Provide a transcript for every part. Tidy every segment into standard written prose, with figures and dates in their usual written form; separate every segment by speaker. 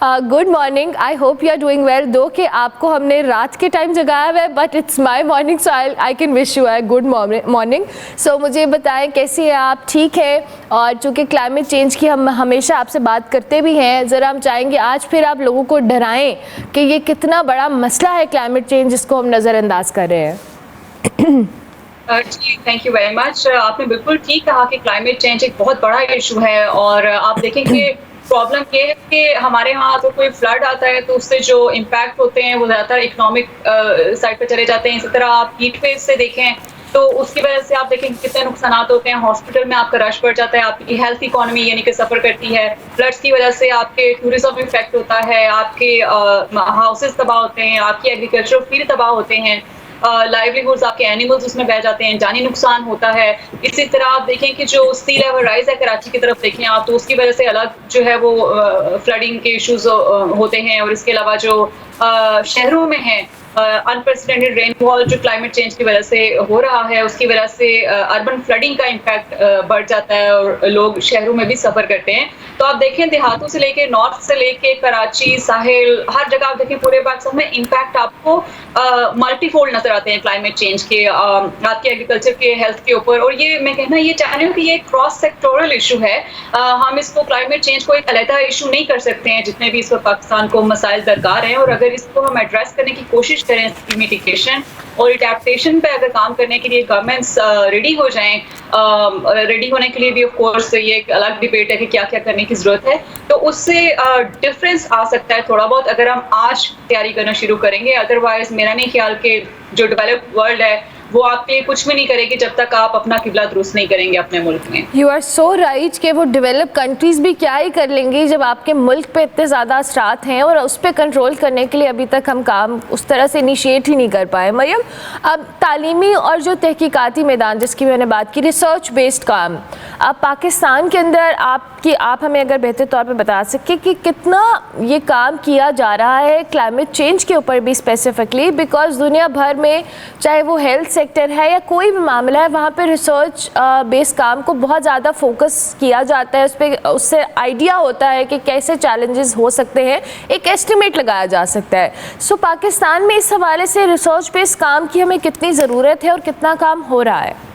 Speaker 1: Good morning, I hope you are doing well. दो कि आपको हमने रात के टाइम जगाया हुआ है, but it's my morning, so I can wish you a good morning. So मुझे बताएं कैसी है आप, ठीक है? और चूँकि क्लाइमेट चेंज की हम हमेशा आपसे बात करते भी हैं, ज़रा हम चाहेंगे आज फिर आप लोगों को डराएं कि ये कितना बड़ा मसला है क्लाइमेट चेंज, जिसको हम नज़रअंदाज कर रहे हैं।
Speaker 2: जी, थैंक यू वेरी मच। आपने बिल्कुल ठीक कहा कि क्लाइमेट चेंज एक बहुत बड़ा इशू है और आप देखें कि प्रॉब्लम ये है कि हमारे यहाँ अगर कोई फ्लड आता है तो उससे जो इम्पैक्ट होते हैं वो ज़्यादातर इकोनॉमिक साइड पे चले जाते हैं। इसी तरह आप हीट वेव से देखें तो उसकी वजह से आप देखें कितने नुकसान होते हैं। हॉस्पिटल में आपका रश बढ़ जाता है, आपकी हेल्थ इकोनॉमी यानी कि सफ़र करती है। फ्लड्स की वजह से आपके टूरिज्म इफेक्ट होता है, आपके हाउसेस तबाह होते हैं, आपकी एग्रीकल्चर फील्ड तबाह होते हैं, लाइवलीहुड्स आपके एनिमल्स उसमें बह जाते हैं, जानी नुकसान होता है। इसी तरह आप देखें कि जो सी लेवल राइज है कराची की तरफ देखें आप, तो उसकी वजह से अलग जो है वो फ्लडिंग के इश्यूज होते हैं। और इसके अलावा जो शहरों में है अनप्रेसिडेंटेड रेनफॉल जो क्लाइमेट चेंज की वजह से हो रहा है, उसकी वजह से अर्बन फ्लडिंग का इम्पैक्ट बढ़ जाता है और लोग शहरों में भी सफ़र करते हैं। तो आप देखें देहातों से लेके नॉर्थ से लेके कराची, साहिल, हर जगह आप देखें पूरे पाकिस्तान में इम्पैक्ट आपको मल्टीफोल्ड नजर आते हैं क्लाइमेट चेंज के, आपके एग्रीकल्चर के, हेल्थ के ऊपर। और ये मैं कहना ये चाह रही हूँ कि ये क्रॉस सेक्टोरल इशू है। हम इसको क्लाइमेट चेंज को एक अलहदा इशू नहीं कर सकते हैं, जितने भी इस वक्त पाकिस्तान को मसाइल दरकार हैं। और अगर इसको हम एड्रेस करने की कोशिश करें, इसकी मिटिगेशन और एडेप्टेशन पे अगर काम करने के लिए गवर्नमेंट्स रेडी हो जाएं, रेडी होने के लिए भी ऑफ कोर्स ये एक अलग डिबेट है कि क्या क्या करने की जरूरत है, तो उससे डिफरेंस आ सकता है थोड़ा बहुत अगर हम आज तैयारी करना शुरू करेंगे। अदरवाइज मेरा नहीं ख्याल कि जो डेवलप्ड वर्ल्ड है वो आपके लिए कुछ भी नहीं करेगी जब तक आप अपना किबला दुरुस्त नहीं करेंगे अपने मुल्क में।
Speaker 1: यू आर सो राइट कि वो डेवलप कंट्रीज़ भी क्या ही कर लेंगी जब आपके मुल्क पे इतने ज़्यादा असरात हैं और उस पर कंट्रोल करने के लिए अभी तक हम काम उस तरह से इनिशिएट ही नहीं कर पाए। मरियम, अब तालीमी और जो तहकीकाती मैदान जिसकी मैंने बात की, रिसर्च बेस्ड काम, अब पाकिस्तान के अंदर आप हमें अगर बेहतर तौर पे बता सकें कि कितना ये काम किया जा रहा है क्लाइमेट चेंज के ऊपर भी स्पेसिफिकली, बिकॉज दुनिया भर में चाहे वो हेल्थ सेक्टर है या कोई भी मामला है, वहाँ पे रिसर्च बेस्ड काम को बहुत ज़्यादा फोकस किया जाता है, उस पर उससे आइडिया होता है कि कैसे चैलेंजेस हो सकते हैं, एक एस्टिमेट लगाया जा सकता है। सो पाकिस्तान में इस हवाले से रिसर्च बेस्ड काम की हमें कितनी ज़रूरत है और कितना काम हो रहा है?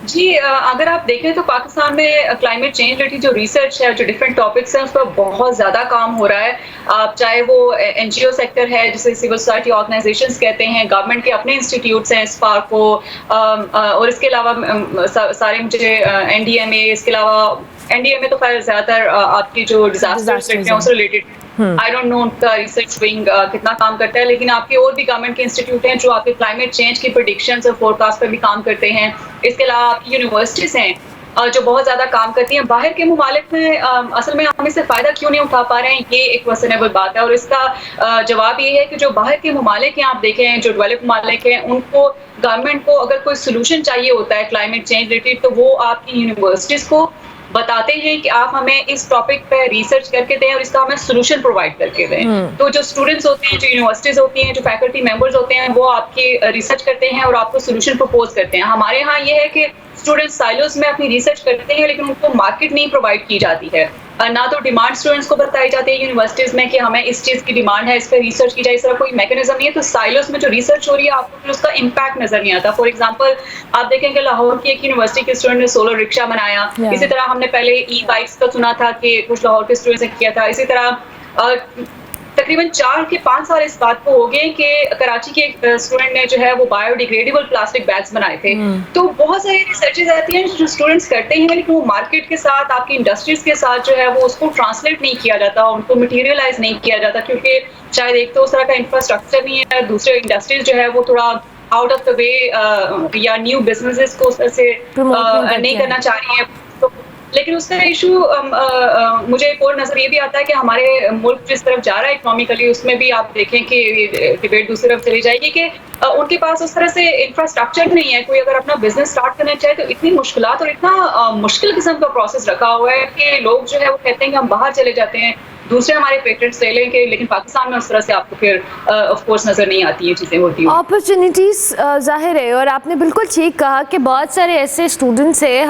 Speaker 2: जी, अगर आप देखें तो पाकिस्तान में क्लाइमेट चेंज रिलेटेड जो रिसर्च है, जो डिफरेंट टॉपिक्स हैं, उस पर बहुत ज़्यादा काम हो रहा है। आप चाहे वो एनजीओ सेक्टर है जिसे सिविल सोसाइटी ऑर्गेनाइजेशंस कहते हैं, गवर्नमेंट के अपने इंस्टीट्यूट्स हैं, स्पार्को, और इसके अलावा सारे मुझे एनडीएमए, इसके अलावा एनडीएमए तो खैर ज़्यादातर आपकी जो डिजास्टर उससे रिलेटेड, आई डोंट नो उनका रिसर्च विंग कितना काम करता है, लेकिन आपके और भी गवर्नमेंट के इंस्टीट्यूट हैं जो आपके क्लाइमेट चेंज की प्रेडिक्शंस और फोरकास्ट पर भी काम करते हैं। इसके अलावा आपकी यूनिवर्सिटीज हैं जो बहुत ज़्यादा काम करती हैं। बाहर के मुमालिक में असल में हम इससे फ़ायदा क्यों नहीं उठा पा रहे हैं, ये एक क्वेश्चनेबल बात है। और इसका जवाब ये है कि जो बाहर के मुमालिक हैं, आप देखें जो डेवलप मुमालिक हैं, उनको गवर्नमेंट को अगर कोई सोल्यूशन चाहिए होता है क्लाइमेट चेंज रिलेटेड, तो वो आपकी यूनिवर्सिटीज़ को बताते हैं कि आप हमें इस टॉपिक पे रिसर्च करके दें और इसका हमें सोल्यूशन प्रोवाइड करके दें। तो जो स्टूडेंट्स होते हैं, जो यूनिवर्सिटीज होती हैं, जो फैकल्टी मेंबर्स होते हैं, वो आपकी रिसर्च करते हैं और आपको सोल्यूशन प्रपोज करते हैं। हमारे यहाँ ये है कि स्टूडेंट्स साइलोस में अपनी रिसर्च करते हैं, लेकिन उनको मार्केट नहीं प्रोवाइड की जाती है। ना तो डिमांड स्टूडेंट्स को बताई जाती है यूनिवर्सिटीज में कि हमें इस चीज़ की डिमांड है, इस पर रिसर्च की जाए, इस तरह कोई मैकेनिज्म नहीं है। तो साइलोस में जो रिसर्च हो रही है आपको फिर उसका इम्पैक्ट नजर नहीं आता। फॉर एग्जांपल आप देखेंगे लाहौर की एक यूनिवर्सिटी के स्टूडेंट ने सोलर रिक्शा बनाया। इसी तरह हमने पहले ई बाइक्स का सुना था कि कुछ लाहौर के स्टूडेंट्स ने किया था। इसी तरह तकरीबन 4 के 5 साल इस बात को हो गए कि कराची के एक स्टूडेंट ने जो है वो बायोडिग्रेडेबल प्लास्टिक बैग्स बनाए थे। तो बहुत सारी रिसर्चेज आती हैं जो स्टूडेंट्स करते हैं, लेकिन वो मार्केट के साथ, आपकी इंडस्ट्रीज के साथ जो है वो उसको ट्रांसलेट नहीं किया जाता, उनको मटेरियलाइज नहीं किया जाता, क्योंकि शायद एक तो उस तरह का इंफ्रास्ट्रक्चर नहीं है, दूसरे इंडस्ट्रीज जो है वो थोड़ा आउट ऑफ द वे या न्यू बिजनेसेस को उस तरह से नहीं करना चाह रही है। लेकिन उसका इशू मुझे एक और नजर ये भी आता है कि हमारे मुल्क जिस तरफ जा रहा है इकोनॉमिकली, उसमें भी आप देखें कि डिबेट दूसरी तरफ चली जाएगी कि उनके पास उस तरह से इंफ्रास्ट्रक्चर नहीं है। कोई अगर अपना बिजनेस स्टार्ट करना चाहे तो इतनी मुश्किलात और इतना मुश्किल किस्म का प्रोसेस रखा हुआ है कि लोग जो है वो कहते हैं कि हम बाहर चले जाते हैं, दूसरे हमारे पेटेंट्स ले लेंगे, लेकिन पाकिस्तान में उस तरह से आपको फिर ऑफ कोर्स नज़र नहीं आती, ये चीज़ें होती हैं।
Speaker 1: अपॉर्चुनिटीज़ ज़ाहिर है, और आपने बिल्कुल ठीक कहा कि बहुत सारे ऐसे स्टूडेंट्स हैं,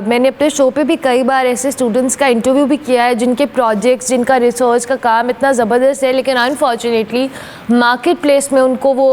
Speaker 1: मैंने अपने शो पे भी कई बार ऐसे स्टूडेंट्स का इंटरव्यू भी किया है जिनके प्रोजेक्ट्स, जिनका रिसर्च का काम इतना ज़बरदस्त है, लेकिन अनफॉर्चुनेटली मार्केट प्लेस में उनको वो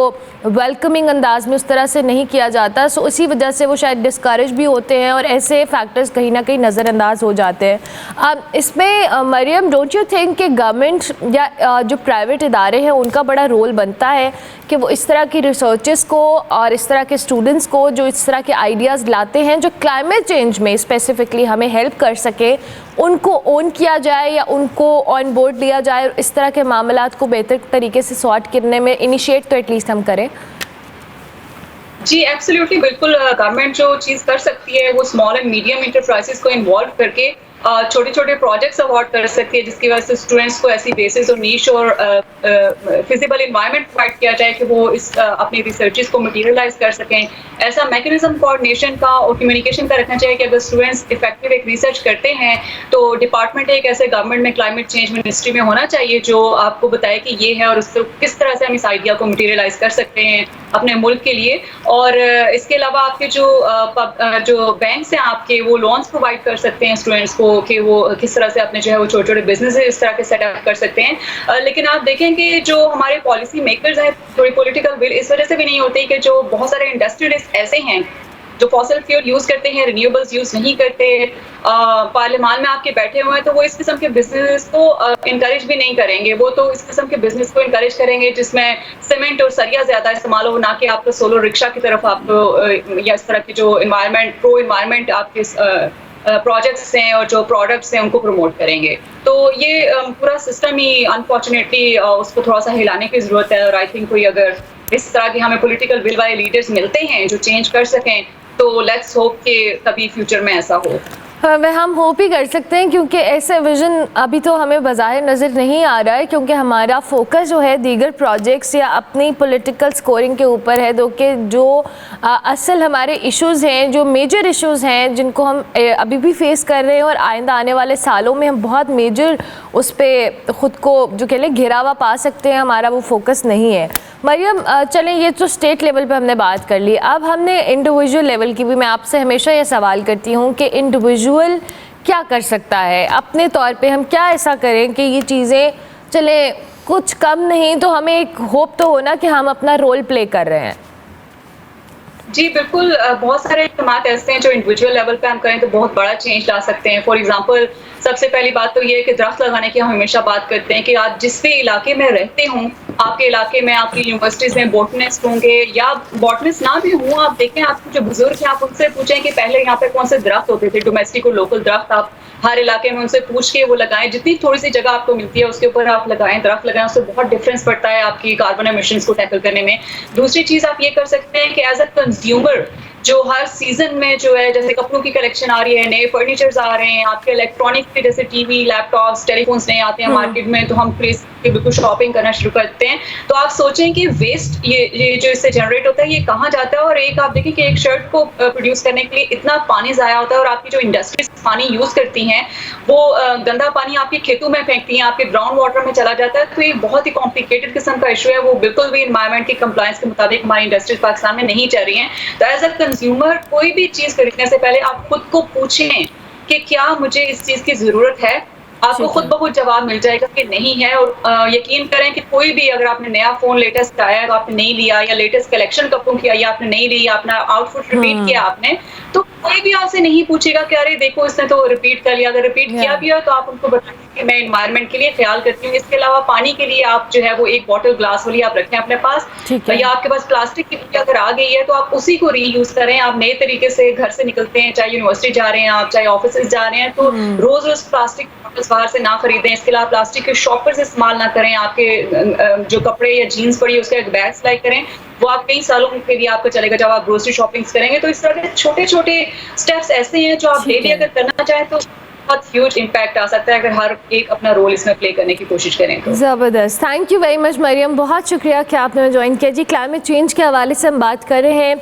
Speaker 1: वेलकमिंग अंदाज में उस तरह से नहीं किया जाता। सो उसी वजह से वो शायद डिस्करेज भी होते हैं और ऐसे फैक्टर्स कहीं ना कहीं नज़रअंदाज हो जाते हैं। अब इसमें मरियम, डोंट यू थिंक कि गवर्नमेंट या जो प्राइवेट इदारे हैं उनका बड़ा रोल बनता है कि वो इस तरह की रिसर्चेस को और इस तरह के स्टूडेंट्स को जो इस तरह के आइडियाज़ लाते हैं जो क्लाइमेट चेंज में स्पेसिफिकली हमें हेल्प कर सके, उनको ओन किया जाए या उनको ऑन बोर्ड लिया जाए और इस तरह के मामलात को बेहतर तरीके से सॉर्ट करने में इनिशिएट तो एटलीस्ट हम करें?
Speaker 2: जी एब्सोल्युटली, बिल्कुल। गवर्नमेंट जो चीज़ कर सकती है वो स्मॉल एंड मीडियम इंटरप्राइजेस को इन्वॉल्व करके छोटे छोटे प्रोजेक्ट्स अवॉर्ड कर सकती है, जिसकी वजह से स्टूडेंट्स को ऐसी बेसिस और नीश और फिजिबल इन्वायरमेंट प्रोवाइड किया जाए कि वो इस अपनी रिसर्चेस को मटीरियलाइज कर सकें। ऐसा मैकेनिज्म कोऑर्डिनेशन का और कम्युनिकेशन का रखना चाहिए कि अगर स्टूडेंट्स इफेक्टिव एक रिसर्च करते हैं तो डिपार्टमेंट एक ऐसे गवर्नमेंट में क्लाइमेट चेंज मिनिस्ट्री में होना चाहिए जो आपको बताए कि ये है और उससे किस तरह से हम इस आइडिया को मटीरियलाइज कर सकते हैं अपने मुल्क के लिए। और इसके अलावा आपके जो बैंक्स हैं आपके, वो लोन्स प्रोवाइड कर सकते हैं स्टूडेंट्स को कि वो किस तरह से अपने जो है वो छोटे छोटे बिजनेस इस तरह के सेटअप कर सकते हैं। लेकिन आप देखें कि जो हमारे पॉलिसी मेकर्स हैं, थोड़ी पॉलिटिकल विल इस वजह से भी नहीं होती कि जो बहुत सारे इंडस्ट्रियलिस्ट ऐसे हैं जो फॉसिल फ्यूल यूज करते हैं, रिन्यूएबल्स यूज नहीं करते, पार्लियामान में आपके बैठे हुए हैं, तो वो इस किस्म के बिजनेस को इनकरेज भी नहीं करेंगे। वो तो इस किस्म के बिजनेस को इनकरेज करेंगे जिसमें सीमेंट और सरिया ज्यादा इस्तेमाल हो, ना कि आपको सोलर रिक्शा की तरफ आपको या इस तरह की जो प्रो इन्वायरमेंट आपके प्रोजेक्ट्स हैं और जो प्रोडक्ट्स हैं उनको प्रमोट करेंगे। तो ये पूरा सिस्टम ही अनफॉर्चुनेटली उसको थोड़ा सा हिलाने की जरूरत है। और आई थिंक कोई अगर इस तरह के हमें पॉलिटिकल विल वाले लीडर्स मिलते हैं जो चेंज कर सकें, तो लेट्स होप कि कभी फ्यूचर में ऐसा हो।
Speaker 1: वह हम होप ही कर सकते हैं, क्योंकि ऐसे विज़न अभी तो हमें बज़ाहिर नज़र नहीं आ रहा है, क्योंकि हमारा फोकस जो है दीगर प्रोजेक्ट्स या अपनी पॉलिटिकल स्कोरिंग के ऊपर है। दो कि जो असल हमारे इश्यूज़ हैं, जो मेजर इश्यूज़ हैं जिनको हम अभी भी फेस कर रहे हैं और आइंदा आने वाले सालों में हम बहुत मेजर उस पर ख़ुद को जो कह लें घिरावा पा सकते हैं, हमारा वो फोकस नहीं है। मरियम, चलें ये तो स्टेट लेवल पे हमने बात कर ली, अब हमने इंडिविजुअल लेवल की भी, मैं आपसे हमेशा ये सवाल करती हूँ कि इंडिविजुअल क्या कर सकता है अपने तौर पे, हम क्या ऐसा करें कि ये चीज़ें चले कुछ कम नहीं तो हमें एक होप तो होना कि हम अपना रोल प्ले कर रहे हैं।
Speaker 2: जी बिल्कुल, बहुत सारे इक़दाम ऐसे हैं जो इंडिविजुअल लेवल पे हम करें तो बहुत बड़ा चेंज ला सकते हैं। फॉर एग्जांपल, सबसे पहली बात तो ये है कि दरख्त लगाने की हम हमेशा बात करते हैं कि आप जिस भी इलाके में रहते हों, आपके इलाके में आपकी यूनिवर्सिटीज़ में बॉटनिस्ट होंगे या बॉटनिस्ट ना भी हों, आप देखें आपके जो बुजुर्ग हैं आप उनसे पूछें कि पहले यहाँ पे कौन से दरख्त होते थे, डोमेस्टिक और लोकल दरख्त, आप हर इलाके में उनसे पूछ के वो लगाएं। जितनी थोड़ी सी जगह आपको मिलती है उसके ऊपर आप लगाएं, दरख्त लगाएं, उससे बहुत डिफरेंस पड़ता है आपकी कार्बन एमिशंस को टैकल करने में। दूसरी चीज़ आप ये कर सकते हैं कि एज अ कंज्यूमर जो हर सीजन में जो है, जैसे कपड़ों की कलेक्शन आ रही है, नए फर्नीचर्स आ रहे हैं, आपके इलेक्ट्रॉनिक के जैसे टीवी, लैपटॉप्स, टेलीफोन्स नए आते हैं मार्केट में, तो हम प्लेस के बिल्कुल शॉपिंग करना शुरू करते हैं। तो आप सोचें कि वेस्ट ये जो इससे जनरेट होता है ये कहाँ जाता है। और एक आप देखें कि एक शर्ट को प्रोड्यूस करने के लिए इतना पानी ज़ाया होता है और आपकी जो इंडस्ट्रीज पानी यूज करती हैं वो गंदा पानी आपके खेतों में फेंकती हैं, आपके ग्राउंड वाटर में चला जाता है। तो ये बहुत ही कॉम्प्लिकेटेड किस्म का इशू है, वो बिल्कुल भी एनवायरमेंट की कंप्लायंस के मुताबिक हमारी इंडस्ट्रीज पाकिस्तान में नहीं चल रही हैं। तो एज अ कंज्यूमर कोई भी चीज खरीदने से पहले आप खुद को पूछें कि क्या मुझे इस चीज की जरूरत है। आपको खुद ब खुद जवाब मिल जाएगा कि नहीं है। और यकीन करें कि कोई भी, अगर आपने नया फोन लेटेस्ट आया है तो आपने नहीं लिया, या लेटेस्ट कलेक्शन कपड़ों की आई आपने नहीं ली, अपना आउटफिट रिपीट किया आपने, तो कोई भी आपसे नहीं पूछेगा कि अरे देखो इसने तो रिपीट कर लिया। अगर रिपीट किया भी हो तो आप उनको बताएंगे कि मैं एनवायरनमेंट के लिए ख्याल करती हूँ। इसके अलावा पानी के लिए आप जो है वो एक बॉटल ग्लास वाली आप रखें अपने पास, या आपके पास प्लास्टिक की बोतल अगर आ गई है तो आप उसी को रीयूज करें। आप नए तरीके से घर से निकलते हैं, चाहे यूनिवर्सिटी जा रहे हैं आप, चाहे ऑफिस जा रहे हैं, तो रोज रोज प्लास्टिक बाहर से ना खरीदें। इसके अलावा प्लास्टिक के शॉपर्स इस्तेमाल ना करें। आपके जो कपड़े या जीन्स पड़ी है उसका एक बैग सिलाई करें, वो आप कई सालों के लिए आपको चलेगा जब आप ग्रोसरी शॉपिंग करेंगे। तो इस तरह के छोटे छोटे स्टेप्स ऐसे हैं जो आप डेली अगर करना चाहें तो बहुत ह्यूज इम्पैक्ट आ सकता है अगर हर एक अपना रोल इसमें प्ले करने की कोशिश करें तो।
Speaker 1: ज़बरदस्त, thank you very much Maryam, बहुत शुक्रिया कि आपने ज्वाइन किया। जी, क्लाइमेट चेंज के हवाले से हम बात कर रहे हैं।